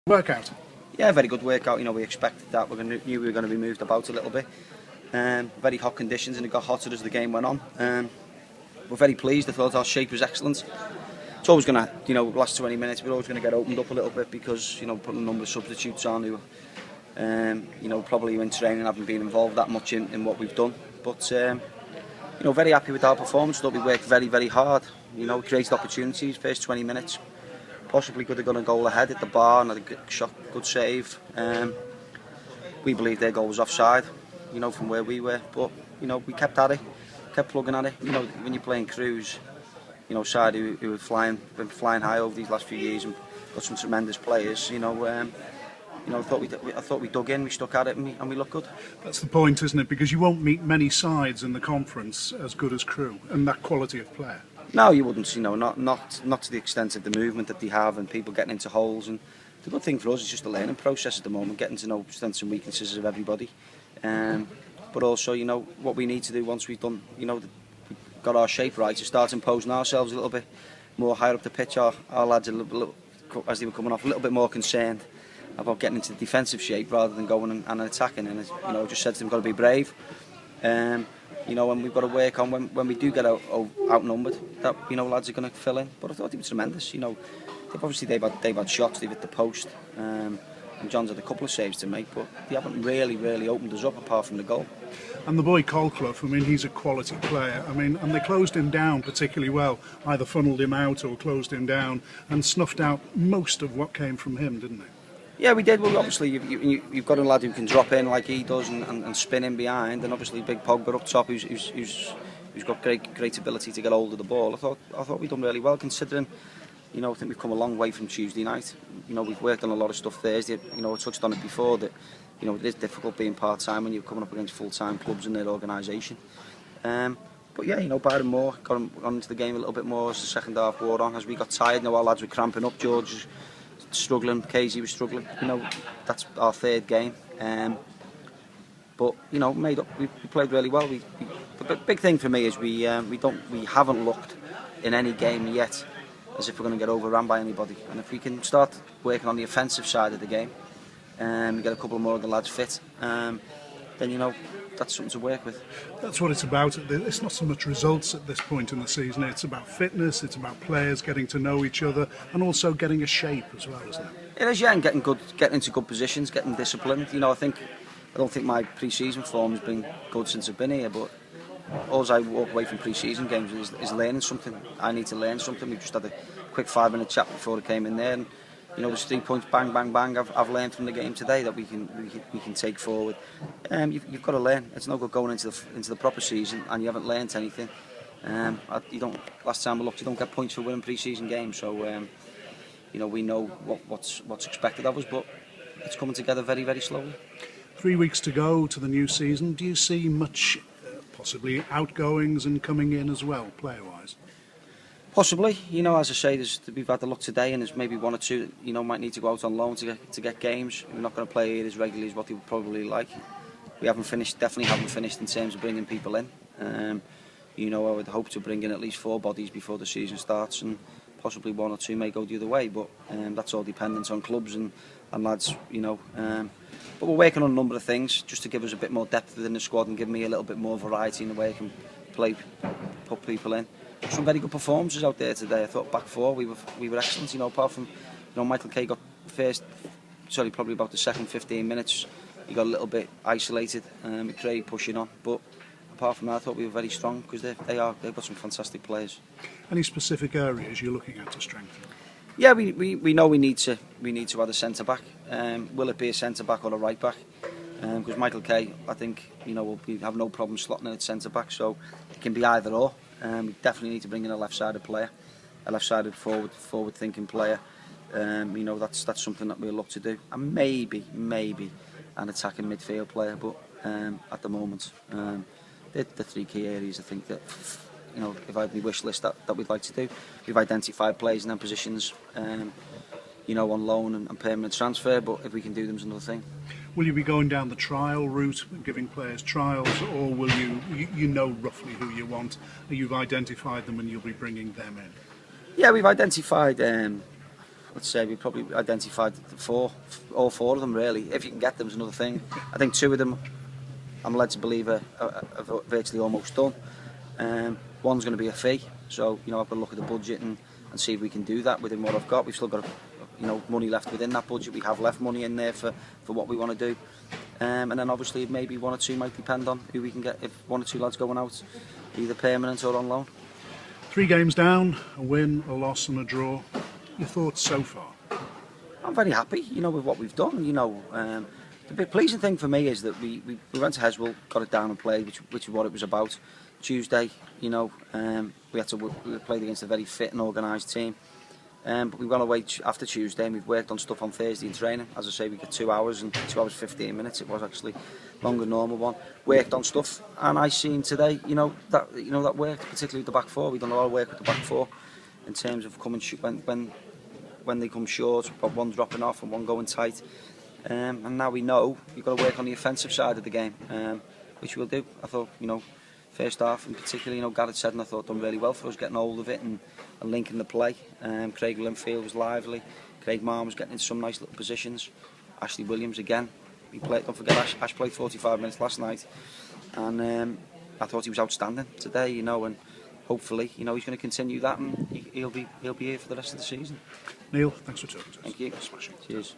Workout? Yeah, very good workout. You know, we expected that. Knew we were going to be moved about a little bit. Very hot conditions, and it got hotter as the game went on. We're very pleased. I thought our shape was excellent. It's always going to, last 20 minutes, we're always going to get opened up a little bit because, putting a number of substitutes on who, probably in training haven't been involved that much in what we've done. But, very happy with our performance. Thought we worked very, very hard. We created opportunities first 20 minutes. Possibly could have gone a goal ahead at the bar and had a good save. We believe their goal was offside, from where we were. But, we kept at it, kept plugging at it. When you're playing Crewe's, side who have been flying high over these last few years and got some tremendous players, I thought we dug in, we stuck at it, and we looked good. That's the point, isn't it? Because you won't meet many sides in the conference as good as Crewe and that quality of player. No, you wouldn't. Not to the extent of the movement that they have and people getting into holes. And the good thing for us is just the learning process at the moment, getting to know strengths and weaknesses of everybody. But also, what we need to do once we've done, got our shape right, to start imposing ourselves a little bit more higher up the pitch. Our lads, as they were coming off, a little bit more concerned about getting into the defensive shape rather than going and attacking. And I just said to them, got to be brave. And we've got to work on when we do get outnumbered, that lads are going to fill in. But I thought they were tremendous. They've had shots, they've hit the post, and John's had a couple of saves to make, but they haven't really opened us up apart from the goal. And the boy Colclough, he's a quality player. And they closed him down particularly well, either funnelled him out or closed him down and snuffed out most of what came from him, didn't they? Yeah, we did. Well, obviously, you've got a lad who can drop in like he does and spin in behind, and obviously Big Pogba up top, who's got great ability to get hold of the ball. I thought we've done really well, considering. I think we've come a long way from Tuesday night. We've worked on a lot of stuff Thursday. I touched on it before that. It is difficult being part-time when you're coming up against full-time clubs in their organisation. But yeah, Byron Moore got into the game a little bit more as the second half wore on. As we got tired, our lads were cramping up. George was struggling, Casey was struggling. That's our third game. But made up. We played really well. The big thing for me is we haven't looked in any game yet as if we're going to get overrun by anybody. And if we can start working on the offensive side of the game, and get a couple more of the lads fit, then that's something to work with. That's what it's about. It's not so much results at this point in the season. It's about fitness. It's about players getting to know each other, and also getting a shape as well, isn't it? It is, yeah, and getting into good positions, getting disciplined. I don't think my pre-season form has been good since I've been here, but all I walk away from pre-season games is learning something. I need to learn something. We've just had a quick 5-minute chat before I came in there, and there's 3 points, bang, bang, bang. I've learned from the game today that we can take forward. You've got to learn. It's no good going into the proper season and you haven't learned anything. Last time I looked, you don't get points for winning pre-season games. So we know what's expected of us, but it's coming together very, very slowly. 3 weeks to go to the new season. Do you see much, possibly outgoings and coming in as well, player-wise? Possibly, as I say, we've had the luck today, and there's maybe one or two, might need to go out on loan to get games. We're not going to play here as regularly as what they would probably like. We definitely haven't finished in terms of bringing people in. I would hope to bring in at least 4 bodies before the season starts, and possibly 1 or 2 may go the other way. But that's all dependent on clubs and lads, But we're working on a number of things just to give us a bit more depth within the squad and give me a little bit more variety in the way I can put people in. Some very good performances out there today. I thought back 4 we were excellent. Apart from Michael Kay got probably about the second 15 minutes. He got a little bit isolated. Crewe pushing on, but apart from that, I thought we were very strong because they've got some fantastic players. Any specific areas you're looking at to strengthen? Yeah, we know we need to add a centre back. Will it be a centre back or a right back? Because Michael Kay, I think will have no problem slotting in at centre back, so it can be either or. We definitely need to bring in a left-sided player, a left-sided forward-thinking player. That's something that we'll look to do, and maybe an attacking midfield player. But at the moment, the 3 key areas I think that if I had my wish list that we'd like to do. We've identified players in their positions, on loan and permanent transfer. But if we can do them, is another thing. Will you be going down the trial route, giving players trials, or will you know roughly who you want? You've identified them and you'll be bringing them in? Yeah, we've identified let's say we probably identified all four of them really. If you can get them is another thing. I think two of them, I'm led to believe are virtually almost done. One's going to be a fee, so I've got to look at the budget and see if we can do that within what I've got. We've still got money left within that budget. We have left money in there for what we want to do, and then obviously maybe one or two might depend on who we can get. If one or two lads going out, either permanent or on loan. 3 games down, a win, a loss and a draw. Your thoughts so far? I'm very happy, with what we've done. The big pleasing thing for me is that we went to Heswell, got it down and played, which is what it was about. Tuesday, we played against a very fit and organised team. But we've gone away after Tuesday and we've worked on stuff on Thursday in training. As I say, we got 2 hours and 2 hours 15 minutes. It was actually longer than normal one. Worked on stuff, and I seen today, that worked, particularly with the back four. We've done a lot of work with the back four in terms of coming when they come short, one dropping off and one going tight. And now we know we've got to work on the offensive side of the game, which we'll do. I thought, first half in particular, Gareth Seddon I thought done really well for us, getting hold of it and linking the play. Craig Linfield was lively. Craig Marr was getting in some nice little positions. Ashley Williams again. Don't forget Ash played 45 minutes last night, and I thought he was outstanding today. And hopefully, he's going to continue that, and he'll be here for the rest of the season. Neil, thanks for talking to us. Thank you. Smashing. Cheers.